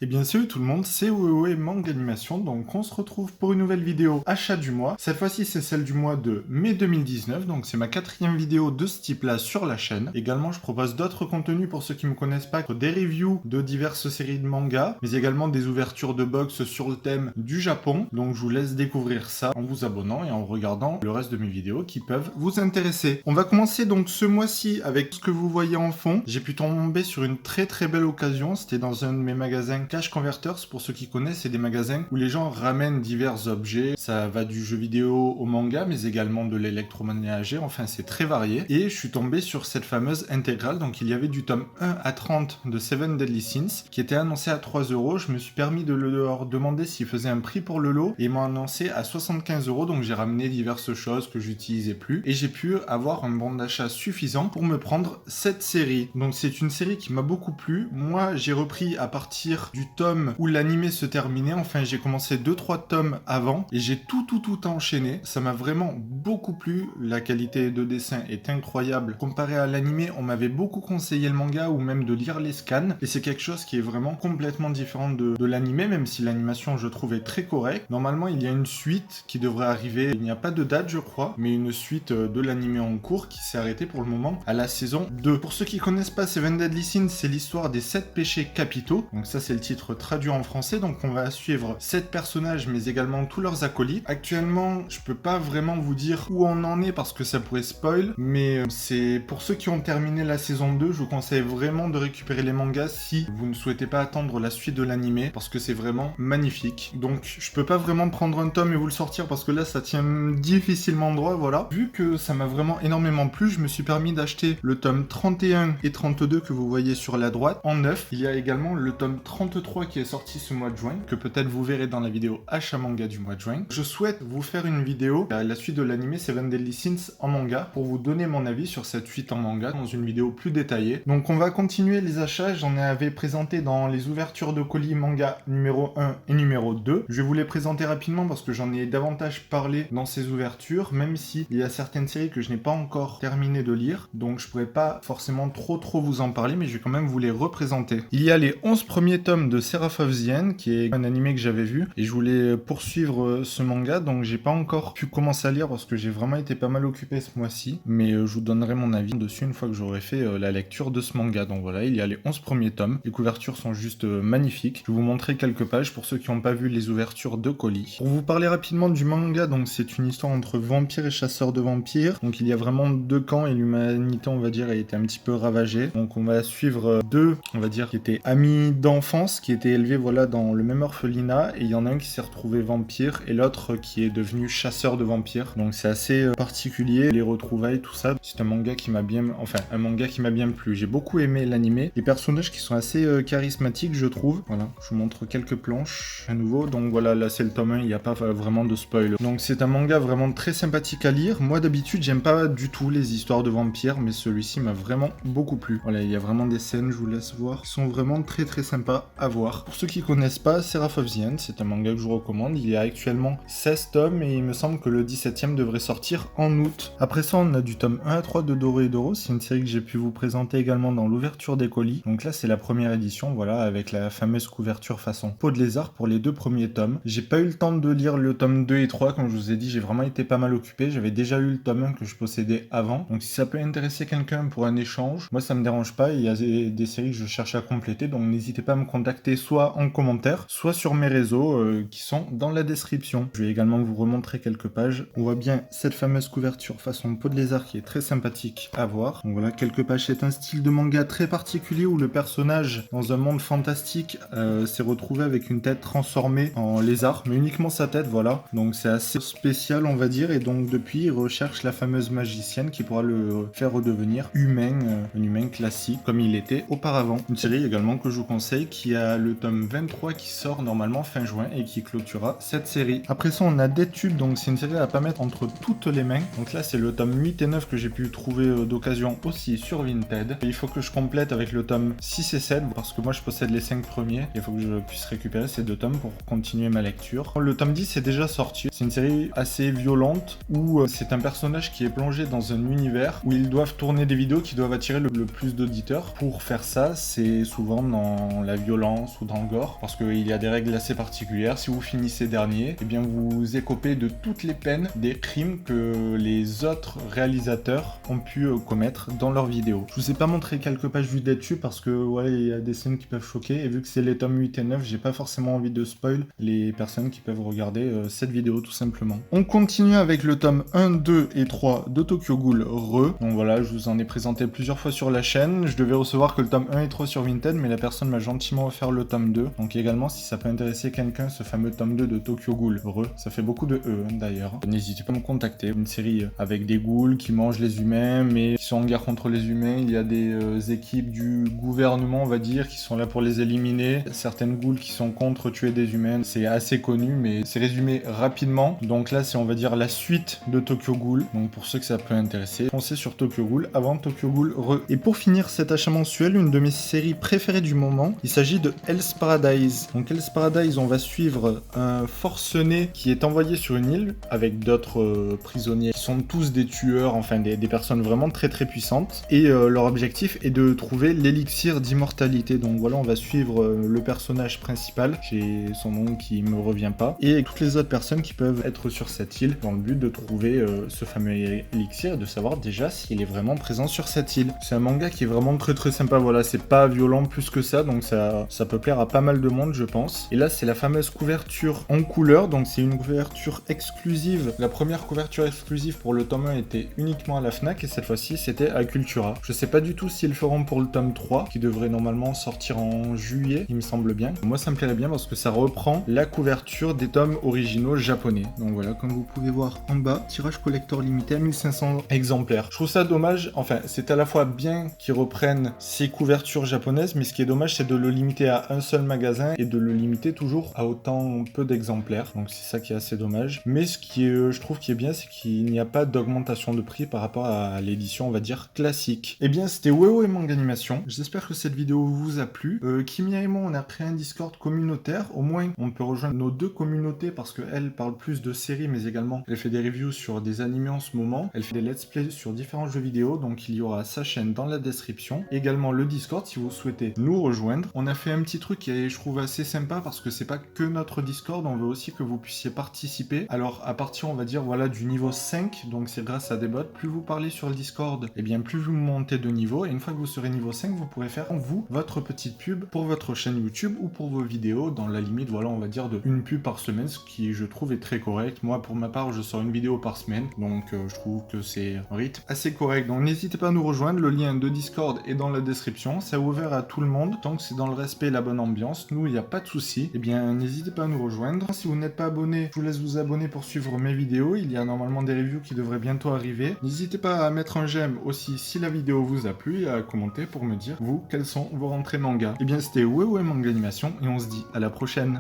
Et bien salut tout le monde, c'est Wewe Manga Animation, donc on se retrouve pour une nouvelle vidéo achat du mois. Cette fois-ci c'est celle du mois de mai 2019, donc c'est ma 4e vidéo de ce type-là sur la chaîne. Également je propose d'autres contenus pour ceux qui me connaissent pas, des reviews de diverses séries de mangas, mais également des ouvertures de box sur le thème du Japon. Donc je vous laisse découvrir ça en vous abonnant et en regardant le reste de mes vidéos qui peuvent vous intéresser. On va commencer donc ce mois-ci avec ce que vous voyez en fond. J'ai pu tomber sur une très belle occasion, c'était dans un de mes magasins Cash Converters. Pour ceux qui connaissent, c'est des magasins où les gens ramènent divers objets. Ça va du jeu vidéo au manga, mais également de l'électroménager. Enfin, c'est très varié. Et je suis tombé sur cette fameuse intégrale. Donc, il y avait du tome 1 à 30 de Seven Deadly Sins qui était annoncé à 3 euros. Je me suis permis de leur demander s'ils faisaient un prix pour le lot et ils m'ont annoncé à 75 euros. Donc, j'ai ramené diverses choses que j'utilisais plus et j'ai pu avoir un bon d'achat suffisant pour me prendre cette série. Donc, c'est une série qui m'a beaucoup plu. Moi, j'ai repris à partir du tome où l'animé se terminait. Enfin, j'ai commencé 2-3 tomes avant et j'ai tout enchaîné. Ça m'a vraiment beaucoup plu. La qualité de dessin est incroyable. Comparé à l'animé, on m'avait beaucoup conseillé le manga ou même de lire les scans. Et c'est quelque chose qui est vraiment complètement différent de l'animé, même si l'animation, je trouve, est très correcte. Normalement, il y a une suite qui devrait arriver. Il n'y a pas de date, je crois, mais une suite de l'animé en cours qui s'est arrêtée pour le moment à la saison 2. Pour ceux qui connaissent pas Seven Deadly Sins, c'est l'histoire des 7 péchés capitaux. Donc ça, c'est le titre traduit en français. Donc on va suivre 7 personnages, mais également tous leurs acolytes. Actuellement, je peux pas vraiment vous dire où on en est parce que ça pourrait spoil, mais c'est pour ceux qui ont terminé la saison 2, je vous conseille vraiment de récupérer les mangas si vous ne souhaitez pas attendre la suite de l'animé, parce que c'est vraiment magnifique. Donc je peux pas vraiment prendre un tome et vous le sortir parce que là, ça tient difficilement droit, voilà. Vu que ça m'a vraiment énormément plu, je me suis permis d'acheter le tome 31 et 32 que vous voyez sur la droite en neuf. Il y a également le tome 33 qui est sorti ce mois de juin, que peut-être vous verrez dans la vidéo achat manga du mois de juin. Je souhaite vous faire une vidéo à la suite de l'animé Seven Deadly Sins en manga pour vous donner mon avis sur cette suite en manga dans une vidéo plus détaillée. Donc on va continuer les achats. J'en avais présenté dans les ouvertures de colis manga numéro 1 et numéro 2. Je vais vous les présenter rapidement parce que j'en ai davantage parlé dans ces ouvertures, même si il y a certaines séries que je n'ai pas encore terminé de lire, donc je pourrais pas forcément trop vous en parler, mais je vais quand même vous les représenter. Il y a les 11 premiers tomes de Seraph of the End, qui est un animé que j'avais vu, et je voulais poursuivre ce manga, donc j'ai pas encore pu commencer à lire parce que j'ai vraiment été pas mal occupé ce mois-ci, mais je vous donnerai mon avis dessus une fois que j'aurai fait la lecture de ce manga. Donc voilà, il y a les 11 premiers tomes, les couvertures sont juste magnifiques. Je vais vous montrer quelques pages pour ceux qui n'ont pas vu les ouvertures de colis. Pour vous parler rapidement du manga, donc c'est une histoire entre vampires et chasseurs de vampires, donc il y a vraiment deux camps et l'humanité, on va dire, a été un petit peu ravagée. Donc on va suivre deux, on va dire, qui étaient amis d'enfance, qui étaient élevés voilà dans le même orphelinat, et il y en a un qui s'est retrouvé vampire et l'autre qui est devenu chasseur de vampires. Donc c'est assez particulier, les retrouvailles, tout ça. C'est un manga qui m'a bien, enfin un manga qui m'a bien plu. J'ai beaucoup aimé l'animé, les personnages qui sont assez charismatiques, je trouve. Voilà, je vous montre quelques planches à nouveau. Donc voilà, là c'est le tome 1, il n'y a pas vraiment de spoil. Donc c'est un manga vraiment très sympathique à lire. Moi d'habitude j'aime pas du tout les histoires de vampires, mais celui-ci m'a vraiment beaucoup plu. Voilà, il y a vraiment des scènes, je vous laisse voir, qui sont vraiment très sympas à voir. Pour ceux qui connaissent pas, Seraph of the End, c'est un manga que je vous recommande. Il y a actuellement 16 tomes et il me semble que le 17e devrait sortir en août. Après ça, on a du tome 1 à 3 de Doro et Doro. C'est une série que j'ai pu vous présenter également dans l'ouverture des colis. Donc là, c'est la première édition, voilà, avec la fameuse couverture façon peau de lézard pour les deux premiers tomes. J'ai pas eu le temps de lire le tome 2 et 3, comme je vous ai dit, j'ai vraiment été pas mal occupé. J'avais déjà lu le tome 1 que je possédais avant. Donc si ça peut intéresser quelqu'un pour un échange, moi ça me dérange pas. Il y a des séries que je cherche à compléter, donc n'hésitez pas à me contacter soit en commentaire, soit sur mes réseaux qui sont dans la description. Je vais également vous remontrer quelques pages. On voit bien cette fameuse couverture façon peau de lézard qui est très sympathique à voir. Donc voilà, quelques pages. C'est un style de manga très particulier où le personnage, dans un monde fantastique, s'est retrouvé avec une tête transformée en lézard, mais uniquement sa tête, voilà. Donc c'est assez spécial, on va dire, et donc depuis, il recherche la fameuse magicienne qui pourra le faire redevenir humain, un humain classique, comme il était auparavant. Une série également que je vous conseille, qui a le tome 23 qui sort normalement fin juin et qui clôturera cette série. Après Après ça, on a DeadTube, donc c'est une série à pas mettre entre toutes les mains. Donc là, c'est le tome 8 et 9 que j'ai pu trouver d'occasion aussi sur Vinted. Et il faut que je complète avec le tome 6 et 7, parce que moi je possède les 5 premiers. Il faut que je puisse récupérer ces 2 tomes pour continuer ma lecture. Le tome 10 est déjà sorti. C'est une série assez violente où c'est un personnage qui est plongé dans un univers où ils doivent tourner des vidéos qui doivent attirer le plus d'auditeurs. Pour faire ça, c'est souvent dans la violence ou dans le gore, parce qu'il y a des règles assez particulières. Si vous finissez dernier, eh bien vous écopez de toutes les peines des crimes que les autres réalisateurs ont pu commettre dans leurs vidéos. Je vous ai pas montré quelques pages vues dessus parce que ouais, il y a des scènes qui peuvent choquer, et vu que c'est les tomes 8 et 9, j'ai pas forcément envie de spoil les personnes qui peuvent regarder cette vidéo tout simplement. On continue avec le tome 1, 2 et 3 de Tokyo Ghoul Re. Donc voilà, je vous en ai présenté plusieurs fois sur la chaîne. Je devais recevoir que le tome 1 et 3 sur Vinted, mais la personne m'a gentiment offert le tome 2. Donc également, si ça peut intéresser quelqu'un, ce fameux tome 2 de Tokyo Ghoul Re, ça fait beaucoup de E d'ailleurs. N'hésitez pas à me contacter. Une série avec des ghouls qui mangent les humains, mais qui sont en guerre contre les humains. Il y a des équipes du gouvernement, on va dire, qui sont là pour les éliminer. Certaines ghouls qui sont contre tuer des humains. C'est assez connu, mais c'est résumé rapidement. Donc là, c'est, on va dire, la suite de Tokyo Ghoul. Donc pour ceux que ça peut intéresser, foncez sur Tokyo Ghoul avant Tokyo Ghoul Re. Et pour finir cet achat mensuel, une de mes séries préférées du moment, il s'agit de Hell's Paradise. Donc Hell's Paradise, on va suivre un forcené qui est envoyé sur une île avec d'autres prisonniers qui sont tous des tueurs, enfin des personnes vraiment très très puissantes. Et leur objectif est de trouver l'élixir d'immortalité. Donc voilà, on va suivre le personnage principal, j'ai son nom qui me revient pas, et toutes les autres personnes qui peuvent être sur cette île dans le but de trouver ce fameux élixir et de savoir déjà s'il est vraiment présent sur cette île. C'est un manga qui est vraiment très très sympa, voilà, c'est pas violent plus que ça, donc ça peut plaire à pas mal de monde je pense. Et là c'est la fameuse couverture en couleur, donc c'est une couverture exclusive. La première couverture exclusive pour le tome 1 était uniquement à la Fnac, et cette fois-ci c'était à Cultura. Je sais pas du tout s'ils le feront pour le tome 3, qui devrait normalement sortir en juillet, il me semble bien. Moi ça me plairait bien parce que ça reprend la couverture des tomes originaux japonais. Donc voilà, comme vous pouvez voir en bas, tirage collector limité à 1500 exemplaires. Je trouve ça dommage, enfin c'est à la fois bien qu'ils reprennent ces couvertures japonaises, mais ce qui est dommage c'est de le limiter à un seul magasin et de le limiter toujours à autant peu d'exemplaires. Donc c'est ça qui est assez dommage. Mais ce qui est, je trouve qui est bien, c'est qu'il n'y a pas d'augmentation de prix par rapport à l'édition, on va dire, classique. Et bien c'était WoW et Manga Animation. J'espère que cette vidéo vous a plu. Kimia et moi on a créé un Discord communautaire, au moins on peut rejoindre nos deux communautés parce qu'elle parle plus de séries, mais également elle fait des reviews sur des animés en ce moment, elle fait des let's play sur différents jeux vidéo, donc il y aura sa chaîne dans la description, également le Discord si vous souhaitez nous rejoindre. On a fait un petit truc qui est, je trouve, assez sympa parce que c'est pas que notre Discord, on veut aussi que vous puissiez participer. Alors à partir, on va dire, voilà, du niveau 5, donc c'est grâce à des bots, plus vous parlez sur le Discord, et bien plus vous montez de niveau, et une fois que vous serez niveau 5, vous pourrez faire vous votre petite pub pour votre chaîne YouTube ou pour vos vidéos, dans la limite, voilà, on va dire de une pub par semaine, ce qui je trouve est très correct. Moi pour ma part je sors une vidéo par semaine, donc je trouve que c'est un rythme assez correct. Donc n'hésitez pas à nous rejoindre, le lien de Discord est dans la description, c'est ouvert à tout le monde, tant que c'est dans le respect et la bonne ambiance, nous il n'y a pas de souci. Et bien n'hésitez pas à nous rejoindre. Si vous n'êtes pas abonné, je vous laisse vous abonner pour suivre mes vidéos, il y a normalement des reviews qui devraient bientôt arriver. N'hésitez pas à mettre un j'aime aussi si la vidéo vous a plu et à commenter pour me dire vous quelles sont vos rentrées manga. Et bien c'était WoW et Manga Animation et on se dit à la prochaine.